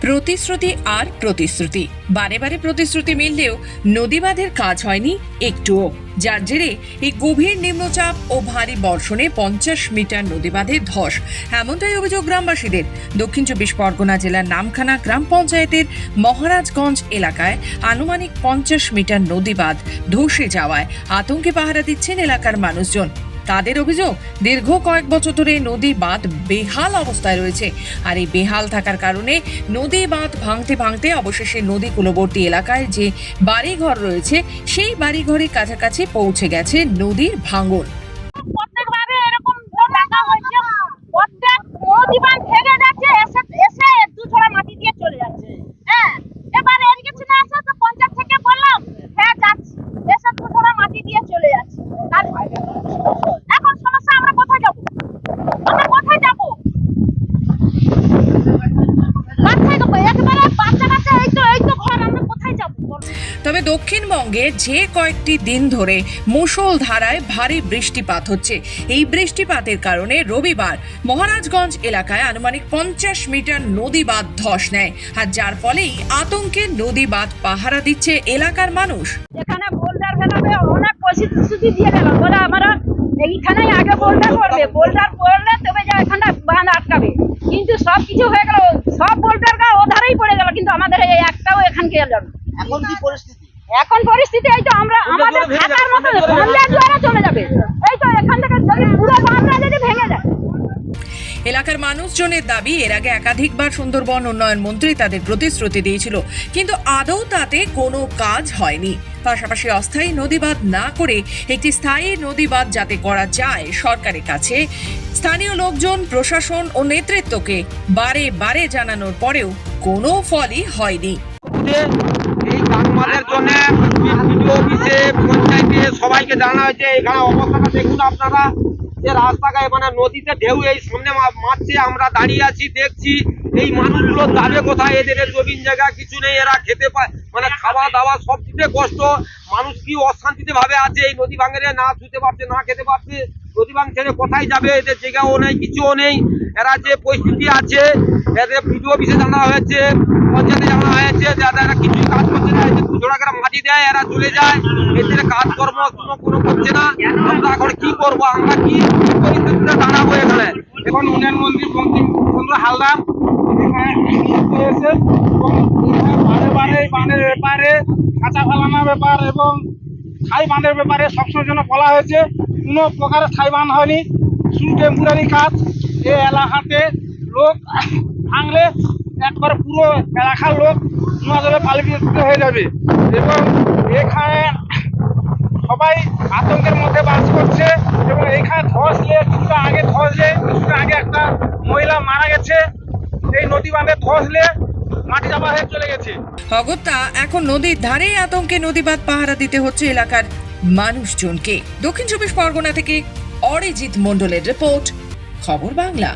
প্রতিশ্রুতি আর প্রতিশ্রুতি, বারে বারে প্রতিশ্রুতি মিললেও নদী বাঁধের কাজ হয়নি একটুও, যার জেরে এই গভীর নিম্নচাপ ও ভারী বর্ষণে 50 মিটার নদী বাঁধে ধস। এমনটাই অভিযোগ গ্রামবাসীদের। দক্ষিণ 24 পরগনা জেলার নামখানা গ্রাম পঞ্চায়েতের মহারাজগঞ্জ এলাকায় আনুমানিক 50 মিটার নদী বাঁধ ধসে যাওয়ায় আতঙ্কে পাহারা দিচ্ছেন এলাকার মানুষজন। তাদের অভিযোগ, দীর্ঘ কয়েক বছর ধরে নদী বাঁধ বেহাল অবস্থায় রয়েছে, আর এই বেহাল থাকার কারণে নদী বাঁধ ভাঙতে ভাঙতে অবশেষে নদী কূলবর্তী এলাকায় যে বাড়িঘর রয়েছে সেই বাড়িঘরের কাছাকাছি পৌঁছে গেছে নদীর ভাঙন। প্রত্যেকবারে এরকম ডাকা হচ্ছে, প্রত্যেক নদী বাঁধ ভেঙে যাচ্ছে, এসে দু ছড়া মাটি দিয়ে চলে যাচ্ছে। হ্যাঁ, এবারে এদিকে ছিল আসে তো পঞ্চায়েত থেকে বললাম, হ্যাঁ যাচ্ছি, এসে দু ছড়া মাটি দিয়ে চলে যাচ্ছে। এখন সমস্যা, আমরা কোথায় যাবো? আমরা কোথায় যাবো? বাচ্চাই তো একেবারে বাচ্চা কাচ্চা, এই তো ঘর, আমরা কোথায় যাবো? তবে দক্ষিণবঙ্গে যে কয়েকটি দিন ধরে মুষলধারায় ভারী বৃষ্টিপাত হচ্ছে। এই বৃষ্টিপাতের কারণে রবিবার মহারাজগঞ্জ এলাকায় আনুমানিক 50 মিটার নদী বাঁধ ধস নেয়, আর যার ফলেই আতঙ্কে নদী বাঁধ পাহারা দিচ্ছে এলাকার মানুষ। এখানে বোল্ডার ফেলাবে, অনেক প্রতিশ্রুতি দিয়ে গেল, বলে আমরা এইখানে আগে বোল্ডার করবে, বোল্ডার করলে তবে যা এখানটা বাঁধ আটকাবে। কিন্তু সব কিছু হয়ে গেল, সব বোল্ডার ওধারেই পড়ে গেল, কিন্তু আমাদের এই একটাও এখানকে এলো না। এখন কি পরিস্থিতি? এখন পরিস্থিতি এই তো, আমরা আমাদের থাকার মতো বন্যার জোয়ারে চলে যাবে। এই তো এখান থেকে যদি পুরো বাঁধটা যদি ভেঙে যায়। এলাকার মানুষজনের দাবি, এর আগে একাধিকবার সুন্দরবন উন্নয়ন মন্ত্রী তাদের প্রতিশ্রুতি দিয়েছিল, কিন্তু আদৌ তাতে কোনো কাজ হয়নি। পাশাপাশি অস্থায়ী নদীবাঁধ না করে একটি স্থায়ী নদীবাঁধ যাতে করা যায়, সরকারের কাছে স্থানীয় লোকজন, প্রশাসন ও নেতৃত্বকে বারে বারে জানানোর পরেও কোনো ফলই হয়নি। এই বাঁধের জন্য ভিডিও অফিসে, পঞ্চায়েতে সবাইকে জানা হয়েছে। এখানে অবস্থাটা দেখুন আপনারা, যে রাস্তাঘাটে মানে নদীতে ঢেউ এই সামনে মারছে, আমরা দাঁড়িয়ে আছি দেখছি। এই মানুষগুলো যাবে কোথায়? এদের জমিন জায়গা কিছু নেই, এরা খেতে পায় মানে খাওয়া দাওয়া সব দিতে কষ্ট। মানুষ কি অশান্তিতে ভাবে আছে, এই নদী ভাঙে না শুতে পারছে, না খেতে পারছে। নদী ভাঙ ছেড়ে কোথায় যাবে? এদের জায়গাও নেই, কিছুও নেই। এরা যে পরিস্থিতি আছে, এদের ভিডিও অফিসে জানা হয়েছে, পঞ্চায়েতে জানা হয়েছে, যারা কিছুই কাজ করছে না। এদের দুজোড়া করে মাটি দেয়, এরা চলে যায়, এদের কাজকর্ম কোনো করছে না। আমরা এখন কি করবো? আমরা কি পরিস্থিতিতে দাঁড়াবো এখানে? এখন উন্নয়ন মন্ত্রী বঙ্কিমচন্দ্র হালদার এসে বাঁধের ব্যাপারে, কাঁচা ফেলানোর ব্যাপার এবং স্থায়ী বাঁধের ব্যাপারে সবসময় জন্য বলা হয়েছে। কোনো প্রকারের স্থায়ী বাঁধ হয়নি, শুধু টেম্পোরারি কাজ। এই এলাকাতে লোক ভাঙলে একবার পুরো এলাকার লোক নজরে পালিত হয়ে যাবে এবং এখানে সবাই আতঙ্কের মধ্যে বাস করছে। এবং এখানে ধসলে, কিছুটা আগে একটা মহিলা মারা গেছে এই নদী বাঁধে ধসলে, মাটি চাপা হয়ে চলে গেছে। অগত্যা এখন নদীর ধারে আতঙ্কে নদীবাঁধ পাহারা দিতে হচ্ছে এলাকার মানুষজনকে। দক্ষিণ 24 পরগনা থেকে অরিজিৎ মণ্ডলের রিপোর্ট, খবর বাংলা।